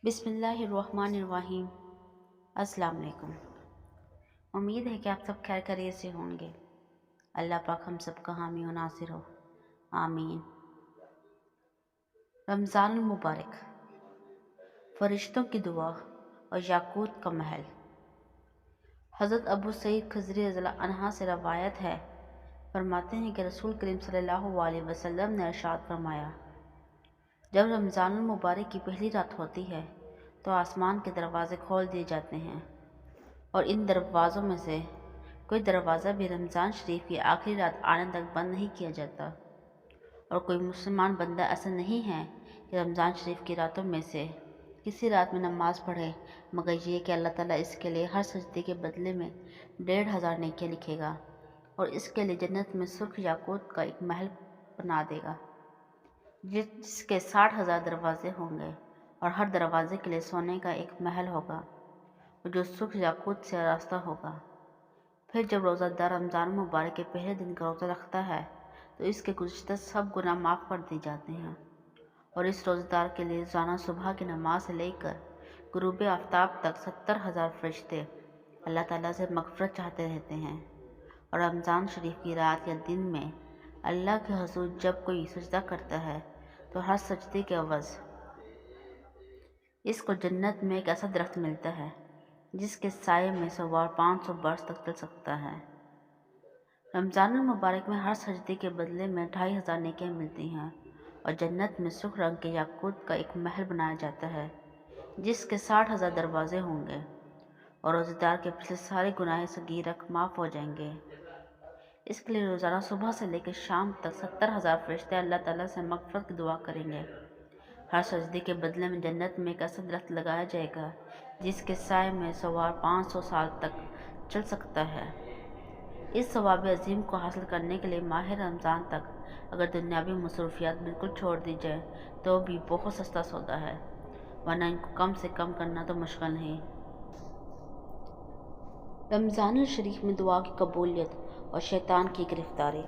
بسم اللہ الرحمن الرحیم۔ السلام علیکم۔ امید ہے کہ آپ سب خیر خیریت سے ہوں گے۔ اللہ پاک ہم سب کا حامی و ناصر ہو، آمین۔ رمضان المبارک، فرشتوں کی دعا اور یاقوت کا محل۔ حضرت ابو سعید خضری رضی اللہ عنہ سے روایت ہے، فرماتے ہیں کہ رسول کریم صلی اللہ علیہ وسلم نے ارشاد فرمایا، جب رمضان المبارک کی پہلی رات ہوتی ہے تو آسمان کے دروازے کھول دیے جاتے ہیں، اور ان دروازوں میں سے کوئی دروازہ بھی رمضان شریف کی آخری رات آنے تک بند نہیں کیا جاتا، اور کوئی مسلمان بندہ ایسا نہیں ہے کہ رمضان شریف کی راتوں میں سے کسی رات میں نماز پڑھے مگر یہ کہ اللہ تعالیٰ اس کے لیے ہر سجدے کے بدلے میں 1500 نیکیاں لکھے گا، اور اس کے لیے جنت میں سرخ یاقوت کا ایک محل بنا دے گا جس کے 60,000 دروازے ہوں گے، اور ہر دروازے کے لیے سونے کا ایک محل ہوگا جو سرخ یاقوت سے آراستہ ہوگا۔ پھر جب روزہ دار رمضان مبارک کے پہلے دن کا روزہ رکھتا ہے تو اس کے گزشتہ سب گناہ معاف کر دیے جاتے ہیں، اور اس روزہ دار کے لیے روزانہ صبح کی نماز سے لے کر غروب آفتاب تک 70,000 فرشتے اللہ تعالیٰ سے مغفرت چاہتے رہتے ہیں۔ اور رمضان شریف کی رات یا دن میں اللہ کے حضور جب کوئی سجدہ کرتا ہے تو ہر سجدے کے عوض اس کو جنت میں ایک ایسا درخت ملتا ہے جس کے سائے میں سوار 500 برس تک چل سکتا ہے۔ رمضان المبارک میں ہر سجدے کے بدلے میں 2500 نیکیاں ملتی ہیں، اور جنت میں سرخ رنگ کے یاقوت کا ایک محل بنایا جاتا ہے جس کے 60,000 دروازے ہوں گے، اور روزہ دار کے پچھلے سارے گناہ صغیرہ معاف ہو جائیں گے۔ اس کے لیے روزانہ صبح سے لے کر شام تک 70,000 فرشتے اللہ تعالیٰ سے مغفرت کی دعا کریں گے۔ ہر سجدے کے بدلے میں جنت میں ایک ایسا درخت لگایا جائے گا جس کے سائے میں سوار 500 سال تک چل سکتا ہے۔ اس ثواب عظیم کو حاصل کرنے کے لیے ماہ رمضان تک اگر دنیاوی مصروفیات بالکل چھوڑ دی جائے تو بھی بہت سستا سودا ہے، ورنہ ان کو کم سے کم کرنا تو مشکل نہیں۔ رمضان الشریف میں دعا کی قبولیت اور شیطان کی گرفتاری۔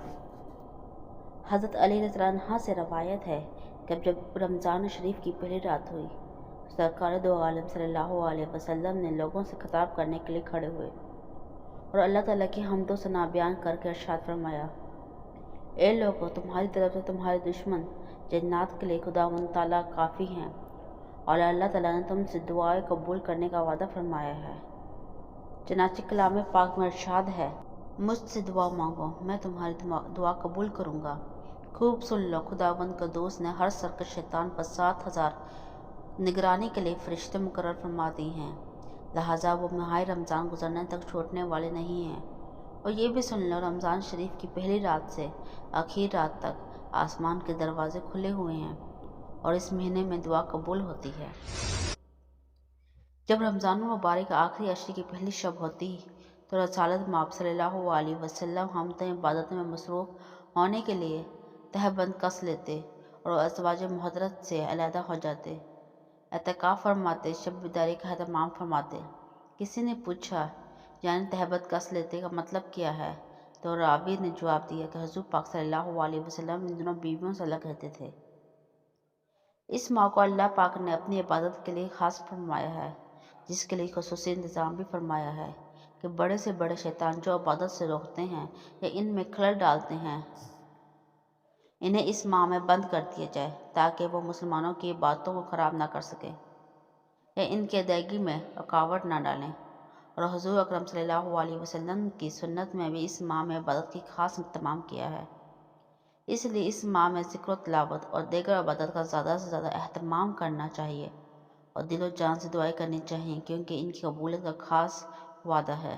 حضرت علی رضی اللہ عنہ سے روایت ہے کہ جب رمضان شریف کی پہلی رات ہوئی، سرکار دو عالم صلی اللہ علیہ وسلم نے لوگوں سے خطاب کرنے کے لیے کھڑے ہوئے اور اللہ تعالیٰ کی حمد و ثنا بیان کر کے ارشاد فرمایا، اے لوگو، تمہاری طرف سے تمہارے دشمن جنات کے لیے خداوند تعالیٰ کافی ہیں، اور اللہ تعالیٰ نے تم سے دعائیں قبول کرنے کا وعدہ فرمایا ہے۔ چنانچہ کلام پاک میں ارشاد ہے، مجھ سے دعا مانگو، میں تمہاری دعا قبول کروں گا۔ خوب سن لو، خداوند کا دوست نے ہر سرکش شیطان پر 7,000 نگرانی کے لیے فرشتے مقرر فرما دی ہیں، لہٰذا وہ ماہ رمضان گزرنے تک چھوٹنے والے نہیں ہیں۔ اور یہ بھی سن لو، رمضان شریف کی پہلی رات سے آخری رات تک آسمان کے دروازے کھلے ہوئے ہیں، اور اس مہینے میں دعا قبول ہوتی ہے۔ جب رمضان المبارک کے آخری عشرے کی پہلی شب ہوتی تو رسالت مآب صلی اللہ علیہ وسلم حمد و عبادت میں مصروف ہونے کے لیے تہبند کس لیتے اور ازواج محترمات سے علیحدہ ہو جاتے، اعتکاف فرماتے، شب بیداری کا اہتمام فرماتے۔ کسی نے پوچھا، یعنی تہبند کس لیتے کا مطلب کیا ہے؟ تو راوی نے جواب دیا کہ حضور پاک صلی اللہ علیہ وسلم ان دنوں بیویوں سے الگ رہتے تھے۔ اس ماہ کو اللہ پاک نے اپنی عبادت کے لیے خاص فرمایا ہے، جس کے لیے خصوصی انتظام بھی فرمایا ہے کہ بڑے سے بڑے شیطان جو عبادت سے روکتے ہیں یا ان میں خلل ڈالتے ہیں، انہیں اس ماہ میں بند کر دیا جائے تاکہ وہ مسلمانوں کی عبادتوں کو خراب نہ کر سکیں یا ان کی ادائیگی میں رکاوٹ نہ ڈالیں۔ اور حضور اکرم صلی اللہ علیہ وسلم کی سنت میں بھی اس ماہ میں عبادت کی خاص اہتمام کیا ہے، اس لیے اس ماہ میں ذکر و تلاوت اور دیگر عبادت کا زیادہ سے زیادہ اہتمام کرنا چاہیے اور دل و جان سے دعائیں کرنی چاہیے، کیونکہ ان کی قبولیت کا خاص وعدہ ہے۔